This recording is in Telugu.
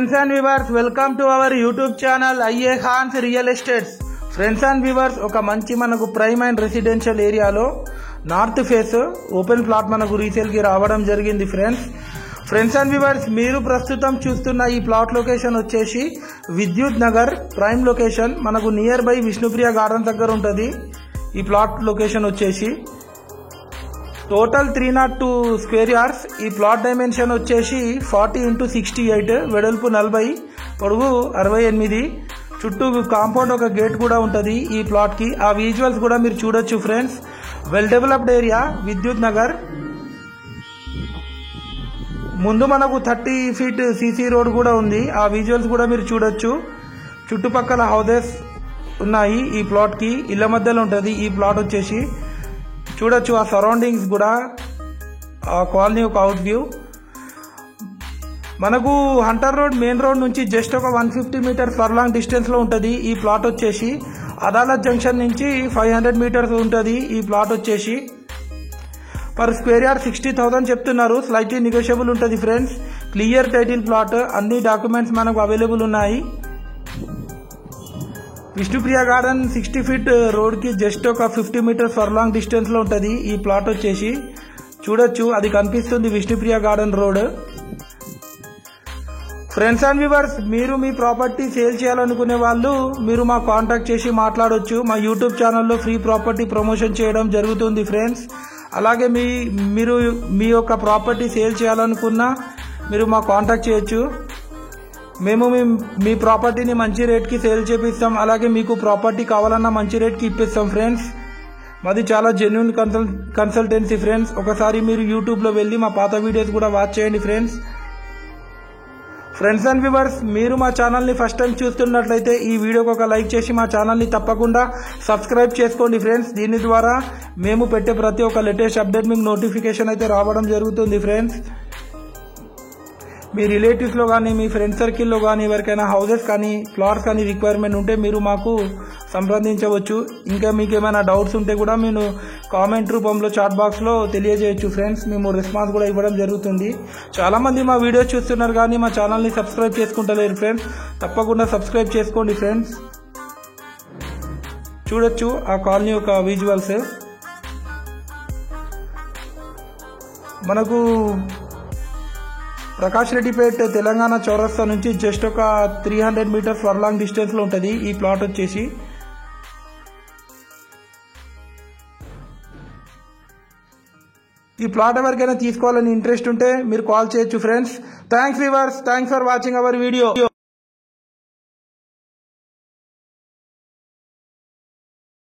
Friends and viewers, welcome to our YouTube channel IA Khans Real Estates. Friends and viewers, ఒక మంచి మనకు ప్రైమ్ అండ్ రెసిడెన్షియల్ ఏరియాలో నార్త్ ఫేస్ ఓపెన్ ప్లాట్ మనకు రీసేల్ కి రావడం జరిగింది ఫ్రెండ్స్ అండ్ వ్యూవర్స్, మీరు ప్రస్తుతం చూస్తున్న ఈ ప్లాట్ లొకేషన్ వచ్చేసి విద్యుత్ నగర్ ప్రైమ్ లొకేషన్, మనకు నియర్ బై విష్ణుప్రియ గార్డెన్ దగ్గర ఉంటుంది. ఈ ప్లాట్ లొకేషన్ వచ్చేసి టోటల్ 302 స్క్వేర్ యార్డ్స్. ఈ ప్లాట్ డైమెన్షన్ వచ్చేసి 40x68, వెడల్పు 40, పొడుగు 68. చుట్టూ కాంపౌండ్ ఒక గేట్ కూడా ఉంటుంది ఈ ప్లాట్ కి. ఆ విజువల్స్ కూడా మీరు చూడొచ్చు ఫ్రెండ్స్. వెల్ డెవలప్డ్ ఏరియా విద్యుత్ నగర్. ముందు మనకు 30 ఫీట్ సీసీ రోడ్ కూడా ఉంది. ఆ విజువల్స్ కూడా మీరు చూడొచ్చు. చుట్టుపక్కల హౌసెస్ ఉన్నాయి ఈ ప్లాట్ కి. ఇళ్ల మధ్యలో ఉంటుంది ఈ ప్లాట్ వచ్చేసి. చూడొచ్చు ఆ సరౌండింగ్స్ కూడా, ఆ కాలనీ ఒక అవుట్ వ్యూ. మనకు హంటర్ రోడ్ మెయిన్ రోడ్ నుంచి జస్ట్ ఒక 150 మీటర్స్ ఫర్లాంగ్ డిస్టెన్స్ లో ఉంటుంది ఈ ప్లాట్ వచ్చేసి. అదాలత్ జంక్షన్ నుంచి 500 మీటర్స్ ఉంటుంది ఈ ప్లాట్ వచ్చేసి. పర్ స్క్వేర్ యార్డ్ 60,000 చెప్తున్నారు. స్లైట్లీ నెగోషియబుల్ ఉంటుంది ఫ్రెండ్స్. క్లియర్ టైటిల్ ప్లాట్, అన్ని డాక్యుమెంట్స్ మనకు అవైలబుల్ ఉన్నాయి. విష్ణుప్రియ గార్డెన్ 60 ఫీట్ రోడ్ కి జస్ట్ ఒక 50 మీటర్స్ ఫర్లాంగ్ డిస్టెన్స్ లో ఉంటుంది ఈ ప్లాట్ వచ్చేసి. చూడొచ్చు అది కనిపిస్తుంది Vishnupriya garden road. Friends and viewers, మీరు మీ ప్రాపర్టీ సేల్ చేయాలనుకునే వాళ్ళు మీరు మా కాంటాక్ట్ చేసి మాట్లాడొచ్చు. మా యూట్యూబ్ ఛానల్లో ఫ్రీ ప్రాపర్టీ ప్రమోషన్ చేయడం జరుగుతుంది ఫ్రెండ్స్. అలాగే మీరు మీ యొక్క ప్రాపర్టీ సేల్ చేయాలనుకున్నా మీరు మా కాంటాక్ట్ చేయొచ్చు. మేము మీ ప్రాపర్టీని మంచి రేట్కి సేల్ చేపిస్తాం. అలాగే మీకు ప్రాపర్టీ కావాలన్నా మంచి రేట్కి ఇప్పిస్తాం ఫ్రెండ్స్. మాది చాలా జెన్యూన్ కన్సల్టెన్సీ ఫ్రెండ్స్. ఒకసారి మీరు యూట్యూబ్లో వెళ్ళి మా పాత వీడియోస్ కూడా వాచ్ చేయండి ఫ్రెండ్స్. ఫ్రెండ్స్ అండ్ వ్యూవర్స్, మీరు మా ఛానల్ని ఫస్ట్ టైం చూస్తున్నట్లయితే ఈ వీడియోకి ఒక లైక్ చేసి మా ఛానల్ని తప్పకుండా సబ్స్క్రైబ్ చేసుకోండి ఫ్రెండ్స్. దీని ద్వారా మేము పెట్టే ప్రతి ఒక్క లేటెస్ట్ అప్డేట్ మీకు నోటిఫికేషన్ అయితే రావడం జరుగుతుంది ఫ్రెండ్స్. మీ రిలేటివ్స్లో కానీ మీ ఫ్రెండ్ సర్కిల్లో కానీ ఎవరికైనా హౌసెస్ కానీ ప్లాట్స్ కానీ రిక్వైర్మెంట్ ఉంటే మీరు మాకు సంప్రదించవచ్చు. ఇంకా మీకు ఏమైనా డౌట్స్ ఉంటే కూడా మీరు కామెంట్ రూపంలో చాట్ బాక్స్లో తెలియజేయచ్చు ఫ్రెండ్స్. మేము రెస్పాన్స్ కూడా ఇవ్వడం జరుగుతుంది. చాలామంది మా వీడియోస్ చూస్తున్నారు కానీ మా ఛానల్ని సబ్స్క్రైబ్ చేసుకుంటలేరు ఫ్రెండ్స్. తప్పకుండా సబ్స్క్రైబ్ చేసుకోండి ఫ్రెండ్స్. చూడొచ్చు ఆ కాలనీ యొక్క విజువల్స్. మనకు ప్రకాష్ రెడ్డిపేట్ తెలంగాణ చౌరస్తా నుంచి జస్ట్ ఒక 300 మీటర్స్ ఫర్లాంగ్ డిస్టెన్స్ లో ఉంటుంది ఈ ప్లాట్ వచ్చేసి. ఈ ప్లాట్ ఎవరికైనా తీసుకోవాలని ఇంట్రెస్ట్ ఉంటే మీరు కాల్ చేయొచ్చు friends. Thanks viewers, thanks for watching our video.